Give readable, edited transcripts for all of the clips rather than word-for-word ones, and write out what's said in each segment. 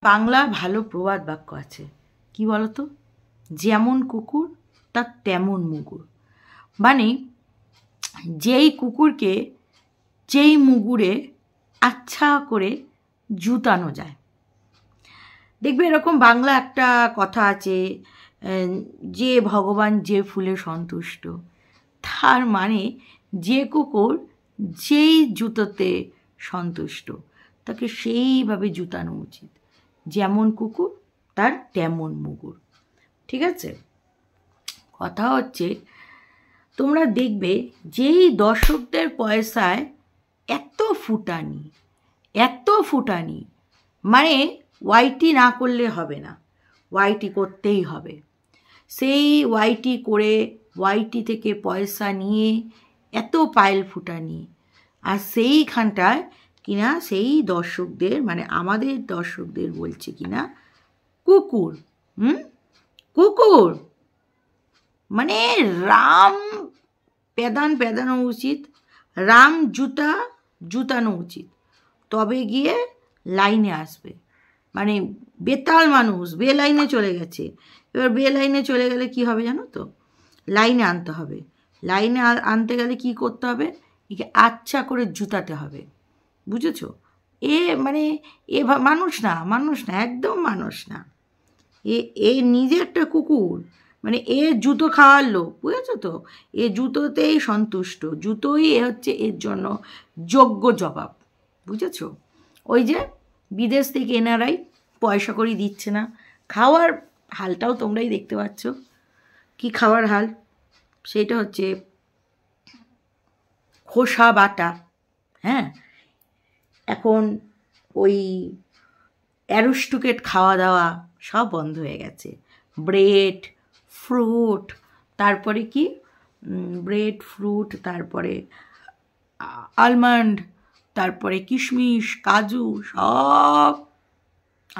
বাংলা ভালো প্রবাদ বাক্য আছে, কি বলতো? যেমন কুকুর তার তেমন মুগুর। মানে যেই কুকুরকে যেই মুগুরে আচ্ছা করে জুতানো যায়। দেখবে এরকম বাংলা একটা কথা আছে, যে ভগবান যে ফুলে সন্তুষ্ট। তার মানে যে কুকুর যেই জুতোতে সন্তুষ্ট তাকে সেইভাবে জুতানো উচিত। যেমন কুকুর তার তেমন মুগুর। ঠিক আছে? কথা হচ্ছে, তোমরা দেখবে যেই দর্শকদের পয়সায় এত ফুটানি, মানে ওয়াইটি না করলে হবে না, ওয়াইটি করতেই হবে। সেই ওয়াইটি করে ওয়াইটি থেকে পয়সা নিয়ে এত পাইল ফুটানি, আর সেইখানটায় কিনা সেই দর্শকদের, মানে আমাদের দর্শকদের বলছে কিনা কুকুর। কুকুর মানে রাম পেদানো উচিত, রাম জুতানো উচিত, তবে গিয়ে লাইনে আসবে। মানে বেতাল মানুষ বে লাইনে চলে গেছে। এবার বে লাইনে চলে গেলে কি হবে জানো তো? লাইনে আনতে হবে। লাইনে আনতে গেলে কি করতে হবে? একে আচ্ছা করে জুতাতে হবে। বুঝেছো? মানে মানুষ না, একদম মানুষ না। এ নিজে একটা কুকুর, মানে এ জুতো খাওয়ার লোক। বুঝেছো তো? এ জুতোতেই সন্তুষ্ট, জুতোই হচ্ছে এর জন্য যোগ্য জবাব। বুঝেছো? ওই যে বিদেশ থেকে এনারাই পয়সা করি দিচ্ছে না, খাওয়ার হালটাও তোমরাই দেখতে পাচ্ছ। কি খাওয়ার হাল? সেটা হচ্ছে খোসা বাটা। হ্যাঁ, এখন ওই অ্যারোস্টুকেট খাওয়া দাওয়া সব বন্ধ হয়ে গেছে। ব্রেড, ফ্রুট, তারপরে কি ব্রেড, ফ্রুট, তারপরে আলমন্ড, তারপরে কিশমিশ, কাজু, সব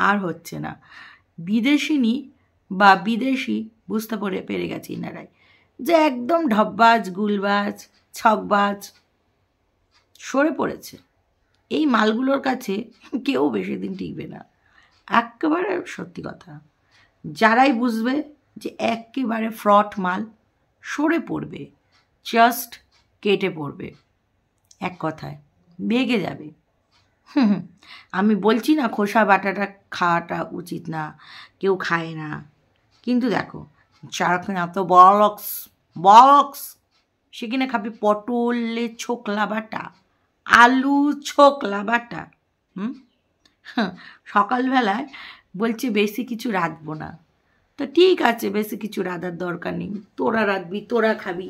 আর হচ্ছে না। বিদেশিনী বা বিদেশি বুঝতে পেরে গেছে ইনারাই যে একদম ঢপবাজ, গুলবাজ, ছকবাজ সরে পড়েছে। এই মালগুলোর কাছে কেউ বেশি দিন টিকবে না। একেবারে সত্যি কথা। যারাই বুঝবে যে একেবারে ফ্রড মাল, সরে পড়বে, জাস্ট কেটে পড়বে, এক কথায় ভেগে যাবে। আমি বলছি না খোসা বাটাটা খাওয়াটা উচিত না, কেউ খায় না, কিন্তু দেখো যারা এত বক্স সেখানে খাবি পটলের ছোকলা বাটা, আলু ছোকলা বাটা। সকালবেলায় বলছে বেশি কিছু রাঁধবো না। তো ঠিক আছে, বেশি কিছু রাঁধার দরকার নেই, তোরা রাঁধবি, তোরা খাবি।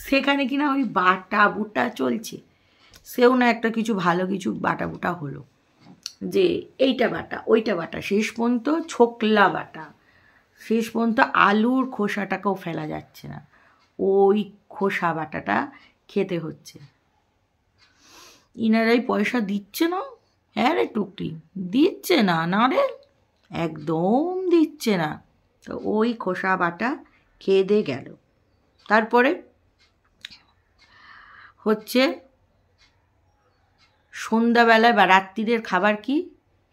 সেখানে কিনা ওই বাটা বুটা চলছে। সেও না একটা কিছু ভালো কিছু বাটা বুটা হলো, যে এইটা বাটা ওইটা বাটা, শেষ পর্যন্ত ছোকলা বাটা, শেষ পর্যন্ত আলুর খোসাটাকেও ফেলা যাচ্ছে না, ওই খোসা বাটাটা খেতে হচ্ছে। ইনারাই পয়সা দিচ্ছে না। হ্যাঁ রে টুকরি, দিচ্ছে না, না রে একদম দিচ্ছে না। তো ওই খোসা বাটা খেয়ে দিয়ে গেল। তারপরে হচ্ছে সন্ধ্যাবেলায় বা রাত্রিরের খাবার কি?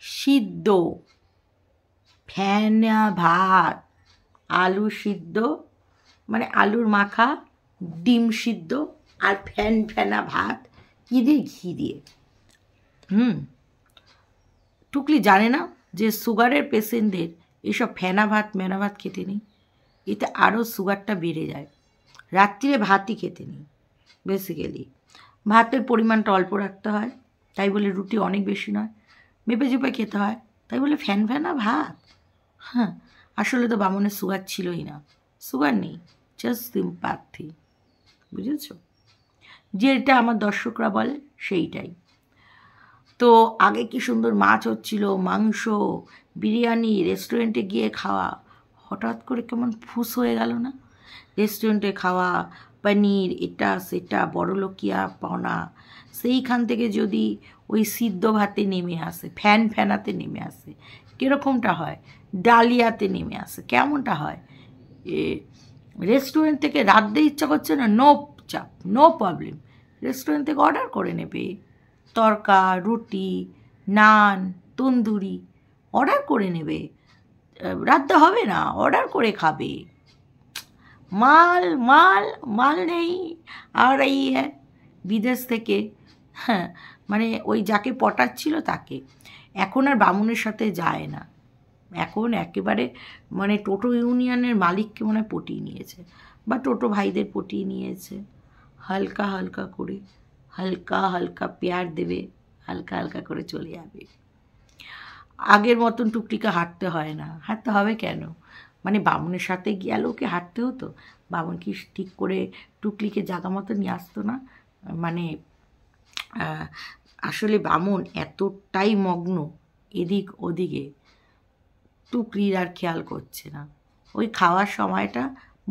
সিদ্ধ, ফেনা ভাত, আলু সিদ্ধ, মানে আলুর মাখা, ডিম সিদ্ধ, আর ফেনা ভাত। কি দিয়ে? ঘি দিয়ে। টুকলি জানে না যে সুগারের পেশেন্টদের এসব ফেনা ভাত মেনা ভাত খেতে নেই, এতে আরও সুগারটা বেড়ে যায়। রাত্রিরে ভাতই খেতে নেই। বেসিক্যালি ভাতের পরিমাণটা অল্প রাখতে হয়, তাই বলে রুটি অনেক বেশি নয়, মেপে চেপে খেতে হয়, তাই বলে ফেনা ভাত। হ্যাঁ, আসলে তো বামনের সুগার ছিলই না, সুগার নেই, জাস্ট সিম্প্যাথি। বুঝেছ? যেটা আমার দর্শকরা বলে সেইটাই। তো আগে কি সুন্দর মাছ হচ্ছিল, মাংস, বিরিয়ানি, রেস্টুরেন্টে গিয়ে খাওয়া, হঠাৎ করে কেমন ফুস হয়ে গেল না? রেস্টুরেন্টে খাওয়া, পনির, এটা সেটা, বড়লোকিয়া পাওনা, সেইখান থেকে যদি ওই সিদ্ধ ভাতে নেমে আসে, ফেনাতে নেমে আসে, কীরকমটা হয়? ডালিয়াতে নেমে আসে, কেমনটা হয়? রেস্টুরেন্ট থেকে রাঁধতে ইচ্ছা করছে না, নো চাপ, নো প্রবলেম, রেস্টুরেন্ট থেকে অর্ডার করে নেবে। তরকা, রুটি, নান, তন্দুরি, অর্ডার করে নেবে, রাখতে হবে না, অর্ডার করে খাবে। মাল মাল মাল নেই। আর এই বিদেশ থেকে, হ্যাঁ, মানে ওই যাকে পটাচ্ছিল তাকে, এখন আর বামুনের সাথে যায় না, এখন একেবারে মানে টোটো ইউনিয়নের মালিককে মনে হয় পটিয়ে নিয়েছে, বা টোটো ভাইদের পটিয়ে নিয়েছে। হালকা হালকা করে, হালকা হালকা পেয়ার দেবে, হালকা হালকা করে চলে যাবে। আগের মতন টুকটিকে হাঁটতে হয় না। হাঁটতে হবে কেন? মানে বামুনের সাথে গেল ওকে হাঁটতে হতো, বামুন কি ঠিক করে টুকলিকে জাগা মতো নিয়ে আসতো না? মানে আসলে বামুন এতটাই মগ্ন এদিক ওদিকে, টুকলির আর খেয়াল করছে না। ওই খাওয়ার সময়টা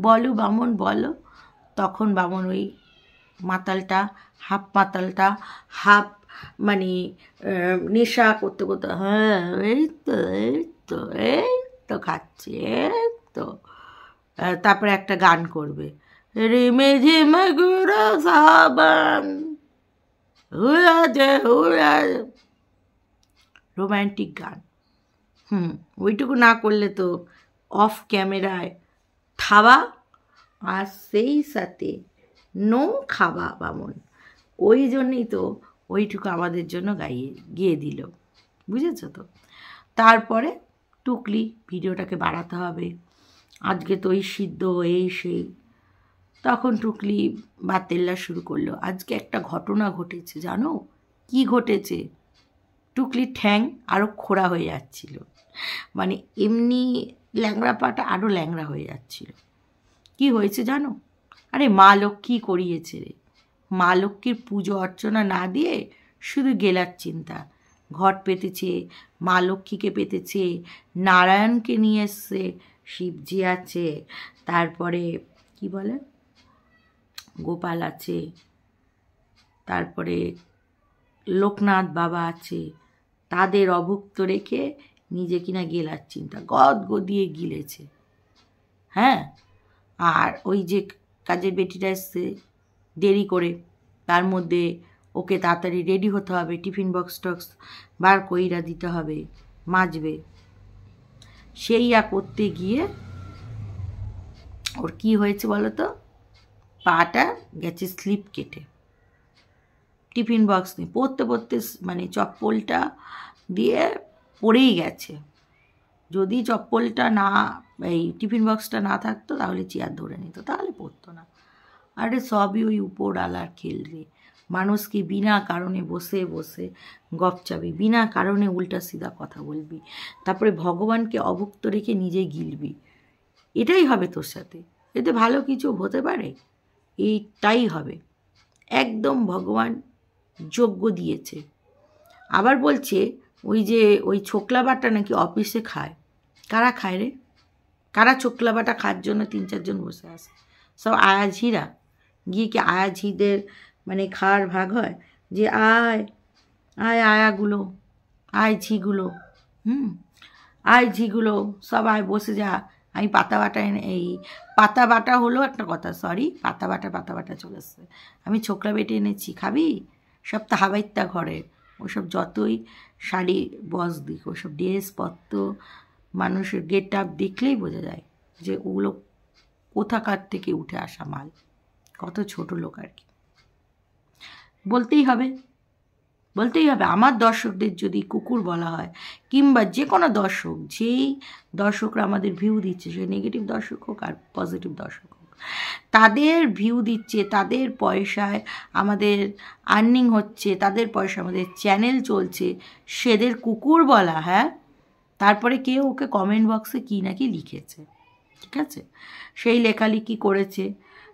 বলো বামুন বলো, তখন বামুন ওই মাতালটা, হাফ মাতালটা, হাফ মানে নেশা করতে করতে, হ্যাঁ এই তো এই তো এই তো খাচ্ছে, এই তো, তারপরে একটা গান করবে, রিমে ঝিমে গুঁড়ো সাবান, রোম্যান্টিক গান। ওইটুকু না করলে তো অফ ক্যামেরায় থাবা, আর সেই সাথে নো খাওয়া বামুন। ওই জন্যই তো ওইটুকু আমাদের জন্য গিয়ে দিল, বুঝেছ তো? তারপরে টুকলি ভিডিওটাকে বাড়াতে হবে, আজকে তো ওই সিদ্ধ এই সেই, তখন টুকলি বাতেল্লা শুরু করলো। আজকে একটা ঘটনা ঘটেছে, জানো কি ঘটেছে? টুকলির ঠ্যাং আরও খোড়া হয়ে যাচ্ছিল, মানে এমনি ল্যাংড়া পাটা আরও ল্যাংড়া হয়ে যাচ্ছিল। কি হয়েছে জানো? আরে মা লক্ষ্মী করিয়েছে রে, মা লক্ষ্মীর পুজো অর্চনা না দিয়ে শুধু গেলার চিন্তা। ঘট পেতেছে, মা লক্ষ্মীকে পেতেছে, নারায়ণকে নিয়ে এসছে, শিবজি আছে, তারপরে কি বলে গোপাল আছে, তারপরে লোকনাথ বাবা আছে, তাদের অভুক্ত রেখে নিজে কিনা গেলার চিন্তা গদ গদিয়ে গিলেছে। হ্যাঁ, আর ওই যে কাজের বেটিটা এসছে দেরি করে, তার মধ্যে ওকে তাড়াতাড়ি রেডি হতে হবে, টিফিন বক্স টক্স বার কইরা দিতে হবে, মাজবে। সেই করতে গিয়ে ওর কি হয়েছে বলো তো? পাটা গেছে স্লিপ কেটে, টিফিন বক্স নিয়ে পড়তে পড়তে মানে চপ্পলটা দিয়ে পড়েই গেছে। যদি চপ্পলটা না, এই টিফিন বক্সটা না থাকতো তাহলে চেয়ার ধরে নিত, তাহলে পড়তো না। আরে সবই ওই উপরওয়ালার খেল রে। মানুষকে বিনা কারণে বসে বসে গপচাবি, বিনা কারণে উল্টা সিধা কথা বলবি, তারপরে ভগবানকে অভুক্ত রেখে নিজে গিলবি, এটাই হবে তোর সাথে। এতে ভালো কিছু হতে পারে? এইটাই হবে। একদম ভগবান যোগ্য দিয়েছে। আবার বলছে ওই যে ওই ছোকলা বাটা নাকি অফিসে খায়। কারা খায় রে? কারা ছোকলা বাটা খাওয়ার জন্য 3-4 জন বসে আসে? সব আয়াঝিরা গিয়ে কি আয়াঝিদের মানে খাওয়ার ভাগ হয় যে আয় আয় আয়াগুলো, আয় ঝিগুলো, আয় ঝিগুলো সব আয় বসে যা, আমি পাতা বাটা এনে, এই পাতা বাটা হলো একটা কথা, সরি পাতা বাটা চলে এসছে, আমি ছোকরা বেটে এনেছি, খাবি? সব তো হাবাইত্যা ঘরের, ওসব যতই শাড়ি বস দিক, ওসব ড্রেসপত্র মানুষের গেট আপ দেখলেই বোঝা যায় যে ওগুলো কোথাকার থেকে উঠে আসা মাল, কত ছোট লোক আর কি। বলতেই হবে। আমার দর্শকদের যদি কুকুর বলা হয়, কিংবা যে কোনো দর্শক, যেই দর্শকরা আমাদের ভিউ দিচ্ছে, সে নেগেটিভ দর্শক হোক আর পজিটিভ দর্শক হোক, তাদের ভিউ দিচ্ছে, তাদের পয়সায় আমাদের আর্নিং হচ্ছে, তাদের পয়সা আমাদের চ্যানেল চলছে, সেদের কুকুর বলা, হ্যাঁ? তারপরে কেউ ওকে কমেন্ট বক্সে কী নাকি লিখেছে, ঠিক আছে, সেই লেখালেখি করেছে,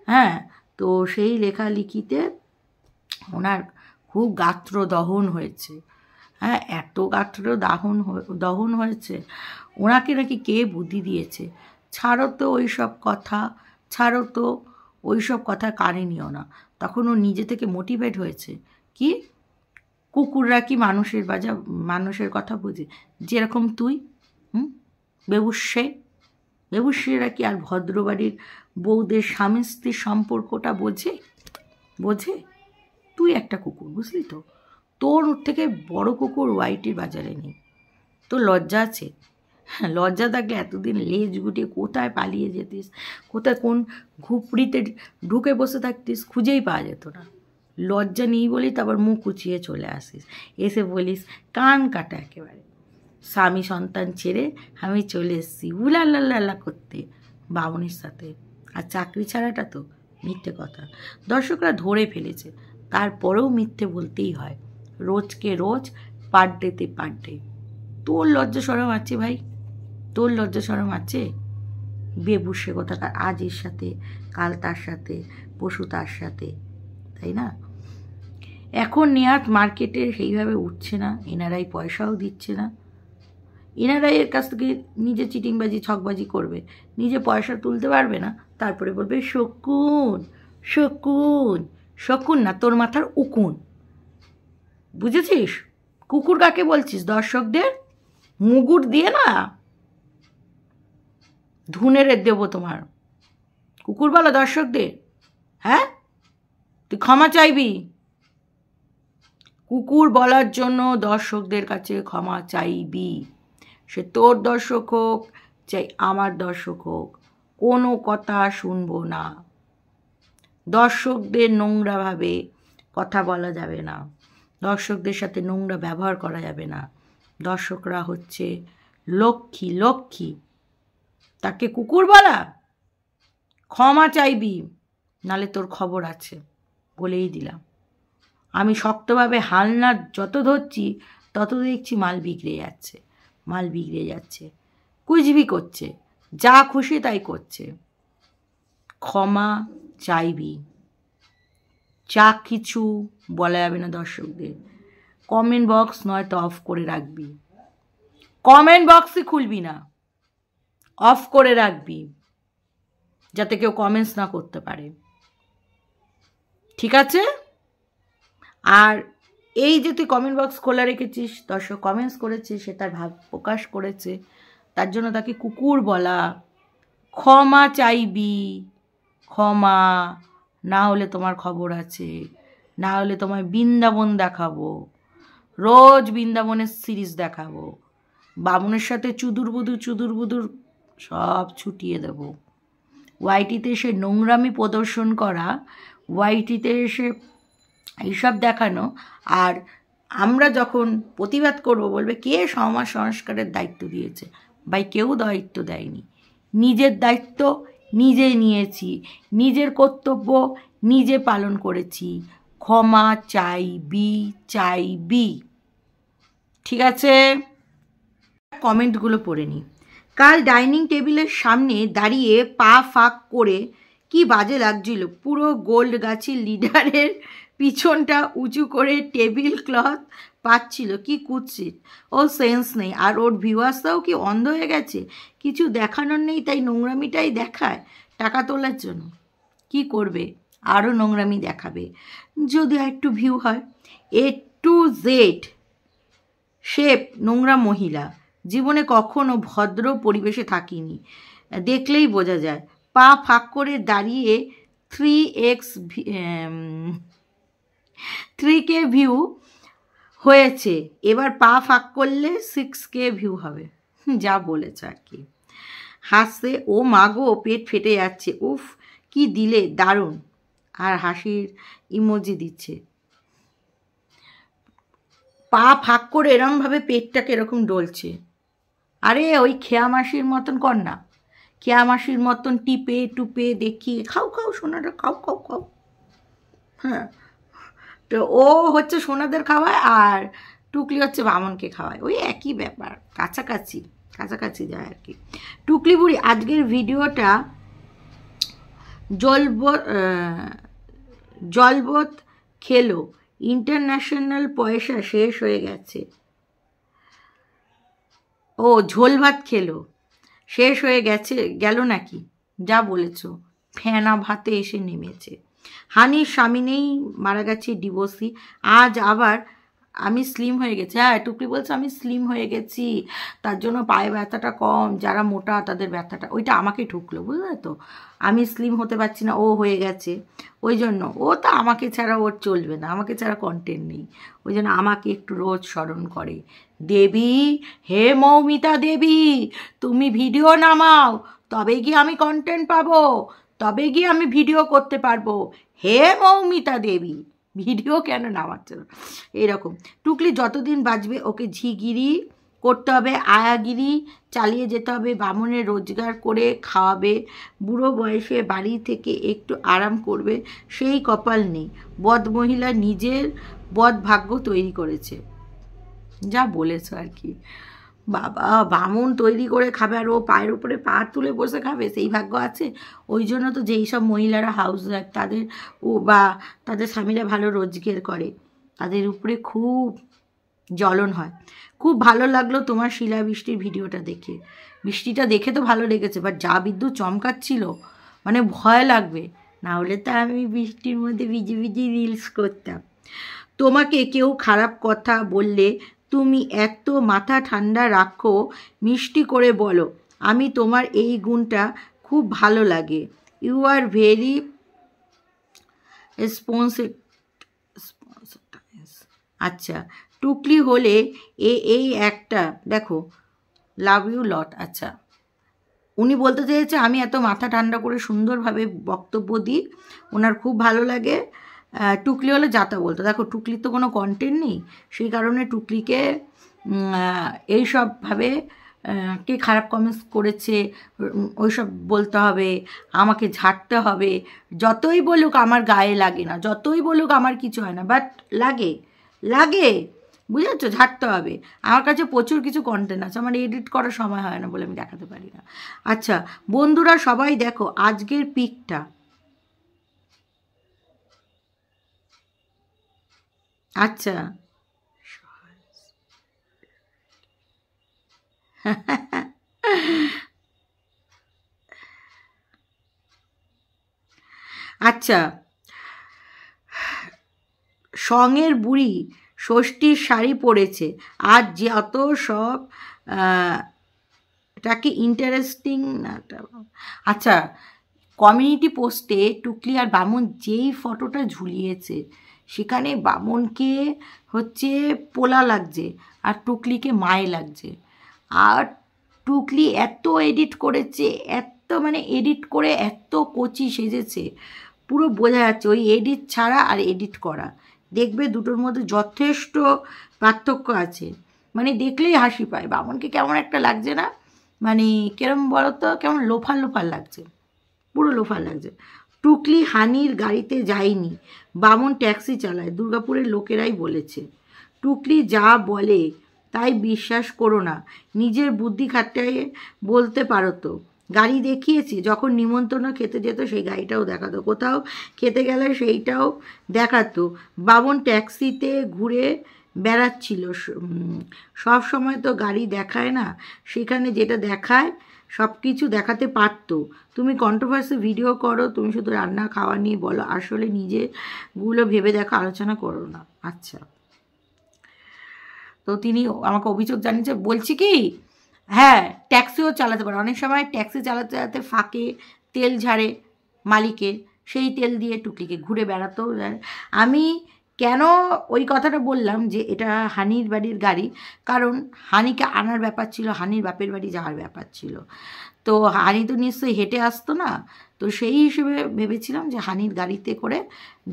হ্যাঁ, তো সেই লেখালেখিতে ওনার খুব গাত্র দহন হয়েছে, হ্যাঁ, এত গাত্র দহন হয়েছে, ওনাকে নাকি কে বুদ্ধি দিয়েছে। ছাড়ো তো ওই সব কথা, ছাড়ো তো ওই সব কথা কানে নিও না। তখন ও নিজে থেকে মোটিভেট হয়েছে কি কুকুররা কি মানুষের কথা বোঝে? যেরকম তুই বেবুসেরা কি আর ভদ্রবাড়ির বউদের স্বামী স্ত্রীর সম্পর্কটা বোঝে? তুই একটা কুকুর, বুঝলি তো? তোর থেকে বড় কুকুর ওয়াইটির বাজারে নেই। তোর লজ্জা আছে? লজ্জা থাকলে এতদিন লেজ গুটিয়ে কোথায় পালিয়ে যেতিস, কোথায় কোন ঘুপড়িতে ঢুকে বসে থাকতিস, খুঁজেই পাওয়া যেত না। লজ্জা নেই বলেই তারপর মুখ উঁচিয়ে চলে আসিস, এসে বলিস কান কাটা একেবারে, স্বামী সন্তান ছেড়ে আমি চলে এসেছি উলাল্লাল্লা করতে বামুনির সাথে। আর চাকরি ছাড়াটা তো মিথ্যে কথা, দর্শকরা ধরে ফেলেছে, তারপরেও মিথ্যে বলতেই হয়, রোজকে রোজ পার ডেতে পার ডে। তোর লজ্জা শরম আছে ভাই? তোর লজ্জা শরম আছে? বেবুসে কোথাকার, আজ এর সাথে কাল তার সাথে, পশু তার সাথে, তাই না? এখন নেহাত মার্কেটে সেইভাবে উঠছে না, এনারাই পয়সাও দিচ্ছে না, এনারাই এর কাছ থেকে নিজে চিটিংবাজি ছকবাজি করবে, নিজে পয়সা তুলতে পারবে না, তারপরে বলবে শকুন শকুন। শকুন না, তোর মাথার উকুন, বুঝেছিস? কুকুর কাকে বলছিস? দর্শকদের মুগুর দিয়ে না ধুনে রে দেবো তোমার। কুকুর বলো দর্শকদের? হ্যাঁ, তুই ক্ষমা চাইবি? কুকুর বলার জন্য দর্শকদের কাছে ক্ষমা চাইবি, সে তোর দর্শক হোক চাই আমার দর্শক হোক, কোনো কথা শুনবো না। দর্শকদের নোংরাভাবে কথা বলা যাবে না, দর্শকদের সাথে নোংরা ব্যবহার করা যাবে না। দর্শকরা হচ্ছে লক্ষ্মী, লক্ষ্মী, তাকে কুকুর বলা? ক্ষমা চাইবি, নালে তোর খবর আছে, বলেই দিলাম। আমি শক্তভাবে হালনা যত ধরছি তত দেখছি মাল বিগড়ে যাচ্ছে, মাল বিগড়ে যাচ্ছে, কুচবি করছে, যা খুশি তাই করছে। ক্ষমা চাইবি, যা কিছু বলা যাবে না দর্শকদের। কমেন্ট বক্স নয়তো অফ করে রাখবি, কমেন্ট বক্সই খুলবি না, অফ করে রাখবি, যাতে কেউ কমেন্টস না করতে পারে, ঠিক আছে? আর এই যে তুই কমেন্ট বক্স খোলা রেখেছিস, দর্শক কমেন্টস করেছে, সে তার ভাব প্রকাশ করেছে, তার জন্য তাকে কুকুর বলা। ক্ষমা চাইবি, ক্ষমা, না হলে তোমার খবর আছে, না হলে তোমায় বৃন্দাবন দেখাবো, রোজ বৃন্দাবনের সিরিজ দেখাবো, বামুনের সাথে চুদুর বুদুর সব ছুটিয়ে দেব। ওয়াইটিতে এসে নোংরামি প্রদর্শন করা, ওয়াইটিতে এসে এইসব দেখানো, আর আমরা যখন প্রতিবাদ করব বলবে কে সমাজ সংস্কারের দায়িত্ব দিয়েছে? ভাই, কেউ দায়িত্ব দেয়নি, নিজের দায়িত্ব নিজে নিয়েছি, নিজের কর্তব্য নিজে পালন করেছি। ক্ষমা চাইবি, চাইবি, ঠিক আছে? কমেন্টগুলো পড়ে নি। কাল ডাইনিং টেবিলের সামনে দাঁড়িয়ে পা ফাঁক করে কি বাজে লাগছিল, পুরো গোল্ড গাছির লিডারের পিছনটা উঁচু করে টেবিল ক্লথ পাচ্ছিল, কি কুৎসিত, ও সেন্স নেই। আর ওর ভিউয়ার্সরাও কি অন্ধ হয়ে গেছে? কিছু দেখানোর নেই তাই নোংরামিটাই দেখায় টাকা তোলার জন্য। কি করবে? আরও নোংরামি দেখাবে, যদি একটু ভিউ হয়। A to Z শেপ নোংরা মহিলা, জীবনে কখনো ভদ্র পরিবেশে থাকিনি, দেখলেই বোঝা যায়। পা ফাঁক করে দাঁড়িয়ে 3K ভিউ হয়েছে, এবার পা ফাঁক করলে 6K ভিউ হবে। যা বলেছে আর কি। হাসছে, ও মাগো পেট ফেটে যাচ্ছে, উফ কি দিলে, দারুণ, আর হাসির ইমোজি দিচ্ছে। পা ফাঁক করে এরমভাবে পেটটাকে এরকম ডলছে। আরে ওই খেয়া মাসির মতন কর না, খেয়া মাসির মতন টিপে টুপে দেখিয়ে খাও খাও সোনাটা, খাও খাও খাও। হ্যাঁ, তো ও হচ্ছে সোনাদের খাওয়ায় আর টুকলি হচ্ছে বামনকে খাওয়ায়, ওই একই ব্যাপার, কাছাকাছি কাছাকাছি যায় আর কি। টুকলি বুড়ি আজকের ভিডিওটা জলবত খেলো, ইন্টারন্যাশনাল পয়সা শেষ হয়ে গেছে। ও ঝোল ভাত খেলো, শেষ হয়ে গেছে, গেল নাকি? যা বলেছ, ফেনা ভাতে এসে নেমেছে। হানির স্বামী নেই, মারা গেছে ডিভোর্সি, আজ আবার আমি স্লিম হয়ে গেছি। হ্যাঁ, টুকলি বলছে আমি স্লিম হয়ে গেছি, তার জন্য পায়ে ব্যথাটা কম, যারা মোটা তাদের ব্যথাটা, ওইটা আমাকে ঠুকলো, বুঝলে তো? আমি স্লিম হতে পারছি না, ও হয়ে গেছে, ওই জন্য ও তো আমাকে ছাড়া ওর চলবে না, আমাকে ছাড়া কন্টেন্ট নেই, ওই জন্য আমাকে একটু রোজ স্মরণ করে, দেবী, হে মৌমিতা দেবী, তুমি ভিডিও নামাও, তবে গিয়ে আমি কন্টেন্ট পাবো, তবে গিয়ে আমি ভিডিও করতে পারবো, হে মৌমিতা দেবী, ভিডিও কেন নামাচ্ছে না? এরকম টুকলি যতদিন বাঁচবে ওকে ঝিগিরি করতে হবে, আয়াগিরি চালিয়ে যেতে হবে, বামনের রোজগার করে খাওয়াবে, বুড়ো বয়সে বাড়ি থেকে একটু আরাম করবে, সেই কপাল নেই। বদ মহিলা নিজের বদ ভাগ্য তৈরি করেছে, যা বলেছো আর কি। বাবা, বামন তৈরি করে খাবে আর ও পায়ের উপরে পা তুলে বসে খাবে, সেই ভাগ্য আছে? ওই জন্য তো যেই সব মহিলারা হাউস ওয়াইফ, তাদের বা তাদের স্বামীরা ভালো রোজগার করে, তাদের উপরে খুব জ্বলন হয়। খুব ভালো লাগলো তোমার শিলা বৃষ্টির ভিডিওটা দেখে, বৃষ্টিটা দেখে তো ভালো লেগেছে, বাট যা বিদ্যুৎ চমকাচ্ছিল, মানে ভয় লাগবে, না হলে তো আমি বৃষ্টির মধ্যে ভিজে ভিজে রিলস করতাম। তোমাকে কেউ খারাপ কথা বললে তুমি এত মাথা ঠান্ডা রাখো, মিষ্টি করে বলো, আমি তোমার এই গুণটা খুব ভালো লাগে, ইউ আর ভেরি রেসপন্সিভ। আচ্ছা, টুকলি হলে এই একটা দেখো, লাভ ইউ লট। আচ্ছা, উনি বলতে চেয়েছে আমি এত মাথা ঠান্ডা করে সুন্দরভাবে বক্তব্য দিই, ওনার খুব ভালো লাগে। টুকলি হলে যাতা বলতো, দেখো টুকলির তো কোনো কন্টেন্ট নেই, সেই কারণে টুকলিকে এইসবভাবে কে খারাপ কমেন্টস করেছে ওইসব বলতে হবে, আমাকে ঝাড়তে হবে, যতই বলুক আমার গায়ে লাগে না, যতই বলুক আমার কিছু হয় না, বাট লাগে লাগে, বুঝেছো? ঝাড়তে হবে। আমার কাছে প্রচুর কিছু কন্টেন্ট আছে, আমার এডিট করার সময় হয় না বলে আমি দেখাতে পারি না। আচ্ছা বন্ধুরা সবাই দেখো আজকের পিকটা, আচ্ছা আচ্ছা, সঙের বুড়ি ষষ্ঠীর শাড়ি পরেছে, আর যত সব এটাকে ইন্টারেস্টিং না। আচ্ছা, কমিউনিটি পোস্টে টুকলি আর বামন যেই ফটোটা ঝুলিয়েছে, সেখানে বামনকে হচ্ছে পোলা লাগছে আর টুকলিকে মায়ে লাগছে, আর টুকলি এত এডিট করেছে, এত মানে এডিট করে এত কচি সেজেছে, পুরো বোঝা যাচ্ছে ওই এডিট ছাড়া আর এডিট করা, দেখবে দুটোর মধ্যে যথেষ্ট পার্থক্য আছে, মানে দেখলেই হাসি পায়। বামনকে কেমন একটা লাগছে না, মানে কেরম বলো তো, কেমন লোফার লোফার লাগছে, পুরো লোফার লাগছে। টুকলি হানির গাড়িতে যায়নি, বামন ট্যাক্সি চালায়, দুর্গাপুরের লোকেরাই বলেছে। টুকলি যা বলে তাই বিশ্বাস করো না, নিজের বুদ্ধি খাটিয়ে বলতে পারো তো। গাড়ি দেখিয়েছি, যখন নিমন্ত্রণ খেতে যেত সেই গাড়িটাও দেখাতো, কোথাও খেতে গেলে সেইটাও দেখাতো। বামন ট্যাক্সিতে ঘুরে বেড়াচ্ছিল, সব সময় তো গাড়ি দেখায় না, সেখানে যেটা দেখায় সব কিছু দেখাতে পারতো। তুমি কন্ট্রোভার্সি ভিডিও করো, তুমি শুধু রান্না খাওয়া নিয়ে বলো, আসলে নিজেগুলো ভেবে দেখো, আলোচনা করো না। আচ্ছা, তো তিনি আমাকে অভিযোগ জানিয়েছে, বলছি কি, হ্যাঁ ট্যাক্সিও চালাতে পারে, অনেক সময় ট্যাক্সি চালাতে চালাতে ফাঁকে তেল ঝাড়ে মালিকের, সেই তেল দিয়ে টুকলিকে ঘুরে বেড়াতেও যায়। আমি কেন ওই কথাটা বললাম যে এটা হানির বাড়ির গাড়ি, কারণ হানিকে আনার ব্যাপার ছিল, হানির বাপের বাড়ি যাওয়ার ব্যাপার ছিল, তো হানি তো নিশ্চয়ই হেঁটে আসতো না, তো সেই হিসেবে ভেবেছিলাম যে হানির গাড়িতে করে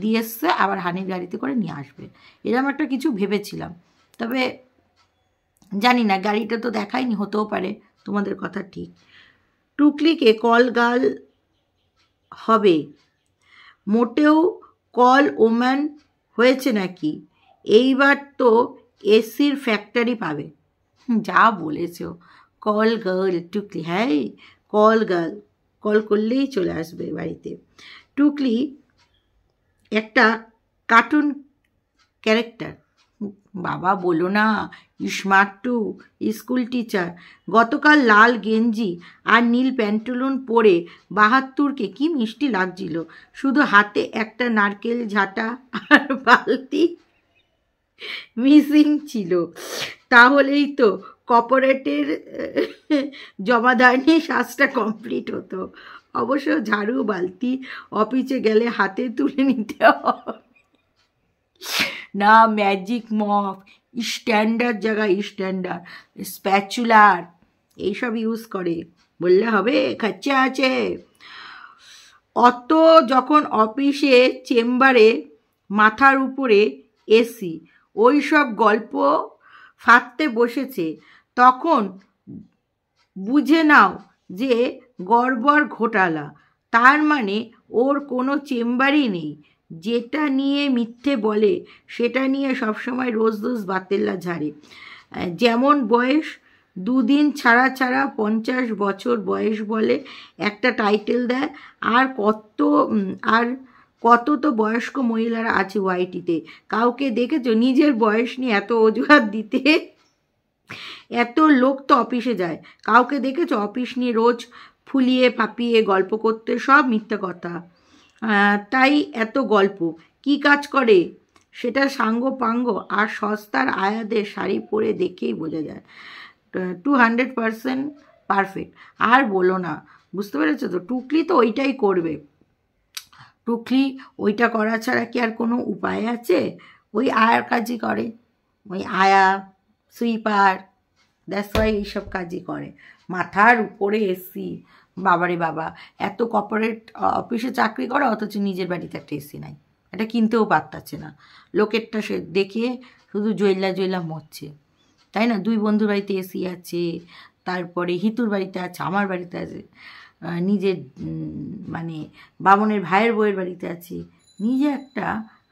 দিয়ে এসছে, আবার হানির গাড়িতে করে নিয়ে আসবে, এরকম একটা কিছু ভেবেছিলাম। তবে জানি না, গাড়িটা তো দেখায়নি, হতেও পারে, তোমাদের কথা ঠিক। টুকলিকে কল গার্ল হবে, মোটেও কল ওম্যান হয়েছে নাকি, এইবার তো এসির ফ্যাক্টরি পাবে। যা বলেছ, কল গার্ল টুকলি, হ্যাঁ কল গার্ল, কল করলেই চলে আসবে বাড়িতে। টুকলি একটা কার্টুন ক্যারেক্টার, বাবা বলো না, স্মার্ট টু স্কুল টিচার। গতকাল লাল গেঞ্জি আর নীল প্যান্টুলুন পরে ৭২কে কি মিষ্টি লাগছিল, শুধু হাতে একটা নারকেল ঝাঁটা আর বালতি মিসিং ছিল, তাহলেই তো কর্পোরেটের জমাদানি সাজটা কমপ্লিট হতো। অবশ্য ঝাড়ু বালতি অফিসে গেলে হাতে তুলে নিতে হবে না, ম্যাজিক মপ, স্ট্যান্ডার্ড জায়গায় স্ট্যান্ডার্ড, স্প্যাচুলার এইসব ইউজ করে, বললে হবে খরচা আছে। অত যখন অফিসে চেম্বারে মাথার উপরে এসি ওই সব গল্প ফাঁদতে বসেছে, তখন বুঝে নাও যে গড়বড় ঘোটালা। তার মানে ওর কোনো চেম্বারই নেই। যেটা নিয়ে মিথ্যে বলে সেটা নিয়ে সবসময় রোজ রোজ বাতেল্লা ঝাড়ে। যেমন বয়স, দুদিন ছাড়া ছাড়া 50 বছর বয়স বলে একটা টাইটেল দেয়। আর কত তো বয়স্ক মহিলারা আছে ওয়াইটিতে। কাউকে দেখেছো নিজের বয়স নিয়ে এত অজুহাত দিতে? এত লোক তো অফিসে যায়, কাউকে দেখেছো অফিস নিয়ে রোজ ফুলিয়ে ফাঁপিয়ে গল্প করতে? সব মিথ্যা কথা। তাই এত গল্প। কি কাজ করে সেটা সাঙ্গ পাঙ্গ আর সস্তার আয়াদের শাড়ি পরে দেখেই বোঝা যায়। 200% পারফেক্ট। আর বলো না, বুঝতে পেরেছো তো? টুকলি তো ওইটাই করবে। টুকলি ওইটা করা ছাড়া কি আর কোনো উপায় আছে? ওই আয়ার কাজই করে, ওই আয়া সুইপার, দ্যাটস ওয়াই এইসব কাজই করে। মাথার উপরে এসি, বাবারে বাবা, এত কর্পোরেট অফিসে চাকরি করে অথচ নিজের বাড়িতে একটা এসি নাই, এটা কিনতেও পারতাছে না। লোকেরটা সে দেখে শুধু জয়লা জয়লা মরছে, তাই না? 2 বন্ধুর বাড়িতে এসি আছে, তারপরে হিতুর বাড়িতে আছে, আমার বাড়িতে আছে, নিজের মানে বামনের ভাইয়ের বউয়ের বাড়িতে আছে, নিজে একটা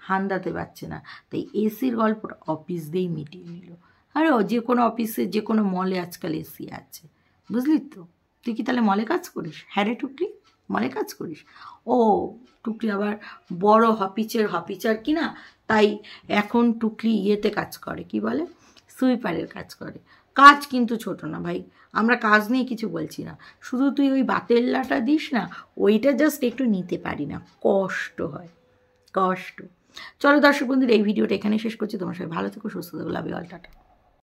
হান্দাতে পারছে না। তাই এসির গল্পটা অফিস দিয়েই মিটিয়ে নিল। আরে যে কোনো অফিসে যে কোনো মলে আজকাল এসি আছে, বুঝলি তো? তুই কি তাহলে মলে কাজ করিস? হ্যাঁ রে টুকলি, মলে কাজ করিস? ও টুকলি আবার বড় হপিচার কি না, তাই এখন টুকলি ইয়েতে কাজ করে, কি বলে, সুইপারের কাজ করে। কাজ কিন্তু ছোট না ভাই, আমরা কাজ নিয়ে কিছু বলছি না, শুধু তুই ওই বাতেল্লাটা দিস না, ওইটা জাস্ট একটু নিতে পারি না, কষ্ট হয়, কষ্ট। চলো দর্শক বন্ধুরা, এই ভিডিওটা এখানে শেষ করছি। তোমার সবাই ভালো থেকো, সুস্থ থেকো, লাভ ইউ অল, টাটা।